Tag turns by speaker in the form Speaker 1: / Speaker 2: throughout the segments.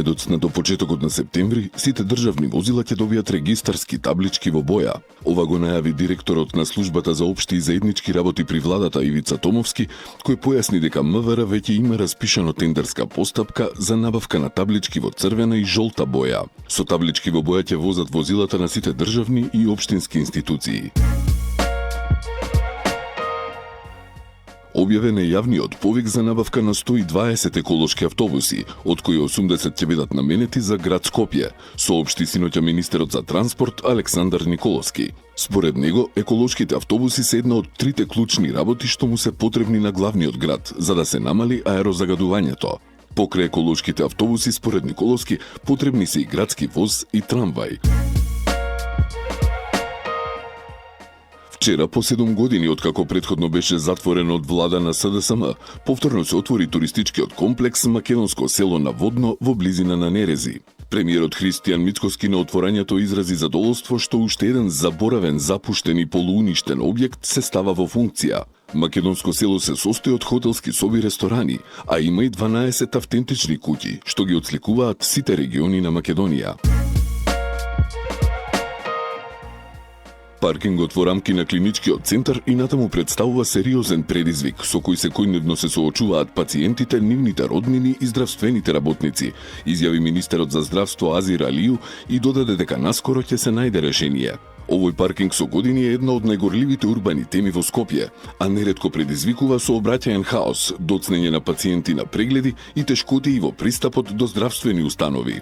Speaker 1: Најдоцна до почетокот на септември, сите државни возила ќе добијат регистарски таблички во боја. Ова го најави директорот на службата за општи и заеднички работи при владата Ивица Томовски, кој појасни дека МВР веќе има распишано тендерска постапка за набавка на таблички во црвена и жолта боја. Со таблички во боја ќе возат возилата на сите државни и општински институции. Објавен е јавниот повик за набавка на 120 еколошки автобуси, од кои 80 ќе бидат наменети за град Скопје, соопшти синоќа министерот за транспорт Александар Николовски. Според него, еколошките автобуси се една од трите клучни работи што му се потребни на главниот град, за да се намали аерозагадувањето. Покрај еколошките автобуси, според Николовски, потребни се и градски воз и трамвај. Вчера, по 7 години откако претходно беше затворен од влада на СДСМ, повторно се отвори туристичкиот комплекс Македонско село на Водно во близина на Нерези. Премиерот Христијан Мицкоски на отворањето изрази задоволство што уште еден заборавен, запуштен и полууништен објект се става во функција. Македонско село се состои од хотелски соби и ресторани, а има и 12 автентични куќи, што ги отсликуваат сите региони на Македонија. Паркингот во рамки на клиничкиот центар и натаму представува сериозен предизвик со кој секојдневно се соочуваат пациентите, нивните роднини и здравствените работници, изјави министерот за здравство Азир Алију и додаде дека наскоро ќе се најде решение. Овој паркинг со години е една од најгорливите урбани теми во Скопје, а неретко предизвикува сообраќаен хаос, доцнење на пациенти на прегледи и тешкотии во пристапот до здравствени установи.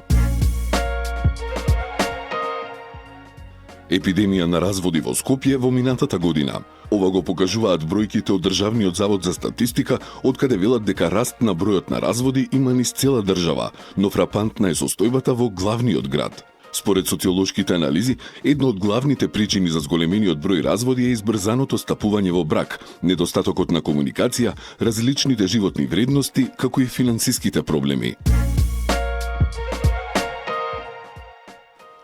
Speaker 1: Епидемија на разводи во Скопје во минатата година. Ова го покажуваат бројките од Државниот завод за статистика, откаде велат дека раст на бројот на разводи има низ цела држава, но фрапантна е состојбата во главниот град. Според социолошките анализи, една од главните причини за зголемениот број разводи е избрзаното стапување во брак, недостатокот на комуникација, различните животни вредности, како и финансиските проблеми.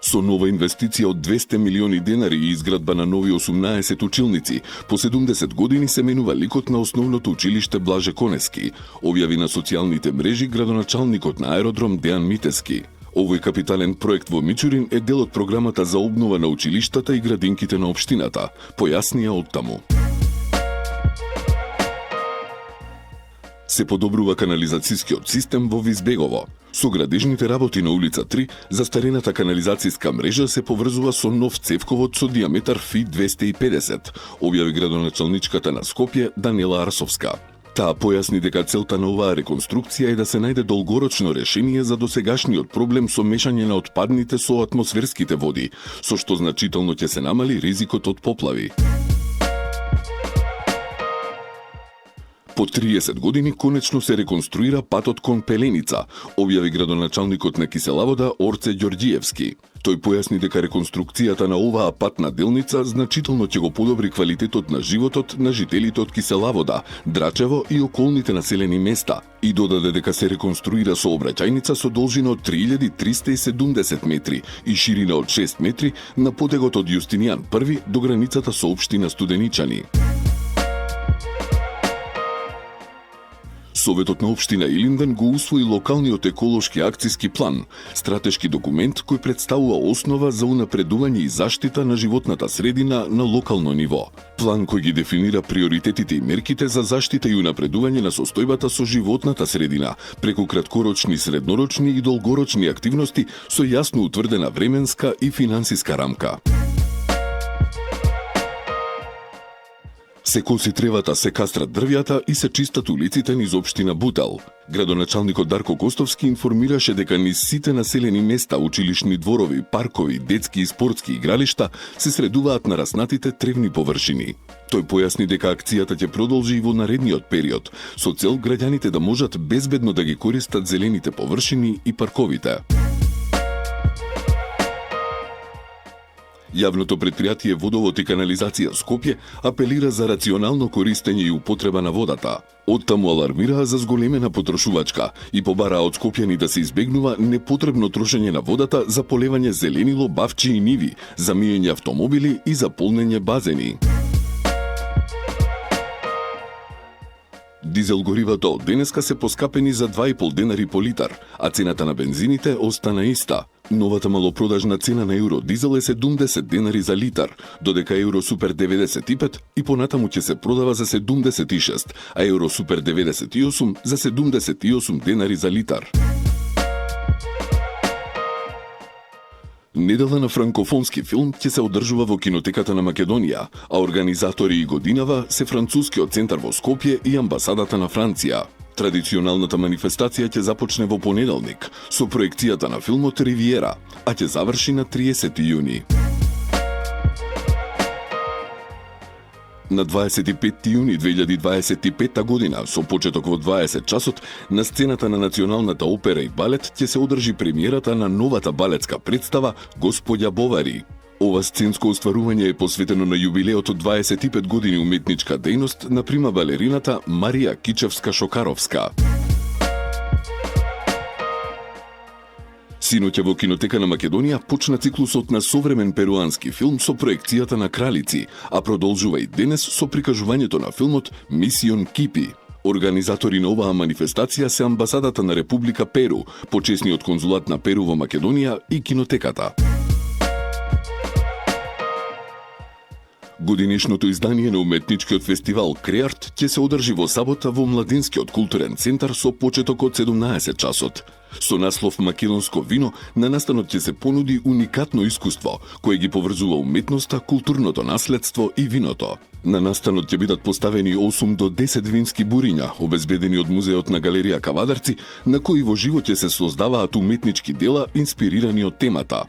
Speaker 1: Со нова инвестиција од 200 милиони денари и изградба на нови 18 училници, по 70 години се менува ликот на основното училиште Блаже Конески, објави на социјалните мрежи градоначалникот на аеродром Дејан Митески. Овој капитален проект во Мичурин е дел од програмата за обнова на училиштата и градинките на општината, појаснија оттаму. Се подобрува канализацијскиот систем во Визбегово. Со градежните работи на улица 3, застарената канализацијска мрежа се поврзува со нов цевковод со диаметар фи 250, објави градоначалничката на Скопје Данела Арсовска. Таа појасни дека целта на оваа реконструкција е да се најде долгорочно решение за досегашниот проблем со мешање на отпадните со атмосферските води, со што значително ќе се намали ризикот од поплави. По 30 години конечно се реконструира патот кон Пеленица, објави градоначалникот на Киселавода Орце Ѓорѓиевски. Тој појасни дека реконструкцијата на оваа патна делница значително ќе го подобри квалитетот на животот на жителите од Киселавода, Драчево и околните населени места и додаде дека се реконструира сообраќајница со должина од 3370 метри и ширина од 6 метри на потегот од Јустинијан I до границата со општина Студеничани. Советот на општина Илинден го усвои локалниот еколошки акцијски план, стратешки документ кој представува основа за унапредување и заштита на животната средина на локално ниво. План кој ги дефинира приоритетите и мерките за заштита и унапредување на состојбата со животната средина, преку краткорочни, среднорочни и долгорочни активности со јасно утврдена временска и финансиска рамка. Се коси тревата, се кастрат дрвјата и се чистат улиците низ општина Бутел. Градоначалникот Дарко Костовски информираше дека низ сите населени места, училишни дворови, паркови, детски и спортски игралишта се средуваат нараснатите тревни површини. Тој појасни дека акцијата ќе продолжи и во наредниот период, со цел граѓаните да можат безбедно да ги користат зелените површини и парковите. Јавното предпријатие Водовод и канализација Скопје апелира за рационално користење и употреба на водата. Оттаму алармираа за зголемена потрошувачка и побараа од скопјани да се избегнува непотребно трошење на водата за полевање зеленило, бавчи и ниви, за миење автомобили и за полнење базени. Дизел горивата од денеска се поскапени за 2,5 денари по литар, а цената на бензините остана иста. Новата малопродажна цена на Евро Дизел е 70 денари за литар, додека Евро Супер 95 и понатаму ќе се продава за 76, а Евро Супер 98 за 78 денари за литар. Недела на франкофонски филм ќе се одржува во кинотеката на Македонија, а организатори и годинава се Францускиот центар во Скопје и амбасадата на Франција. Традиционалната манифестација ќе започне во понеделник со проекцијата на филмот Ривиера, а ќе заврши на 30 јуни. На 25 јуни 2025 година, со почеток во 20 часот, на сцената на Националната опера и балет ќе се одржи премиерата на новата балетска представа Господја Бовари. Ова сценско остварување е посветено на јубилеот од 25 години уметничка дејност на прима балерината Марија Кичевска-Шокаровска. Синоќа во кинотека на Македонија почна циклусот на современ перуански филм со проекцијата на Кралици, а продолжува и денес со прикажувањето на филмот Мисион Кипи. Организатори на оваа манифестација се амбасадата на Република Перу, почесниот конзулат на Перу во Македонија и кинотеката. Годинишното издание на уметничкиот фестивал Креарт ќе се одржи во сабота во Младинскиот културен центар со почеток од 17 часот. Со наслов Македонско вино, на настанот ќе се понуди уникатно искуство, кое ги поврзува уметноста, културното наследство и виното. На настанот ќе бидат поставени 8 до 10 вински буриња, обезбедени од Музеот на галерија Кавадарци, на кои во живо ќе се создаваат уметнички дела инспирирани од темата.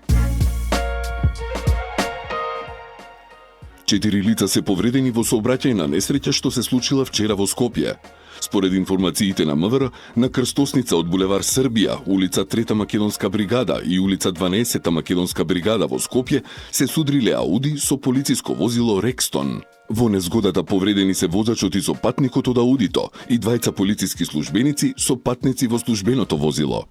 Speaker 1: 4 лица се повредени во сообраќајна несреќа што се случила вчера во Скопје. Според информациите на МВР, на крстосница од булевар Србија, улица 3 Македонска бригада и улица 12 Македонска бригада во Скопје се судриле Ауди со полициско возило Рекстон. Во незгодата повредени се возачот и сопатникот од Аудито и двајца полициски службеници со патници во службеното возило.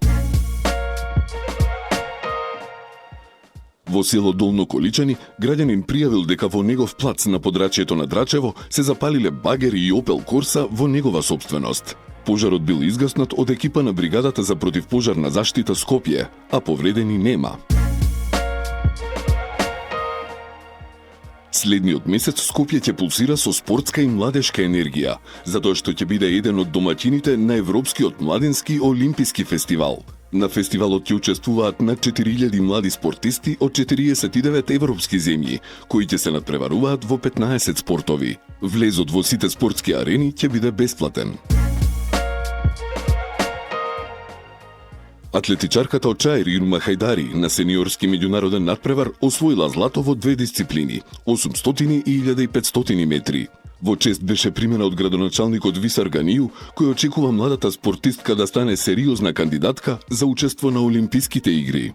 Speaker 1: Во село Долно Количани, граѓанин пријавил дека во негов плац на подрачјето на Драчево се запалиле багер и Опел Корса во негова сопственост. Пожарот бил изгаснат од екипа на бригадата за противпожарна заштита Скопје, а повредени нема. Следниот месец Скопје ќе пулсира со спортска и младешка енергија, затоа што ќе биде еден од домаќините на Европскиот младински олимписки фестивал. На фестивалот ќе учествуваат над 4000 млади спортисти од 49 европски земји, кои ќе се надпреваруваат во 15 спортови. Влезот во сите спортски арени ќе биде бесплатен. Атлетичарката од Чаир Ирма Хајдари на сениорски меѓународен надпревар освоила злато во 2 дисциплини – 800 и 1500 метри. Во чест беше примена од градоначалникот Висар Ганију, кој очекува младата спортистка да стане сериозна кандидатка за учество на Олимписките игри.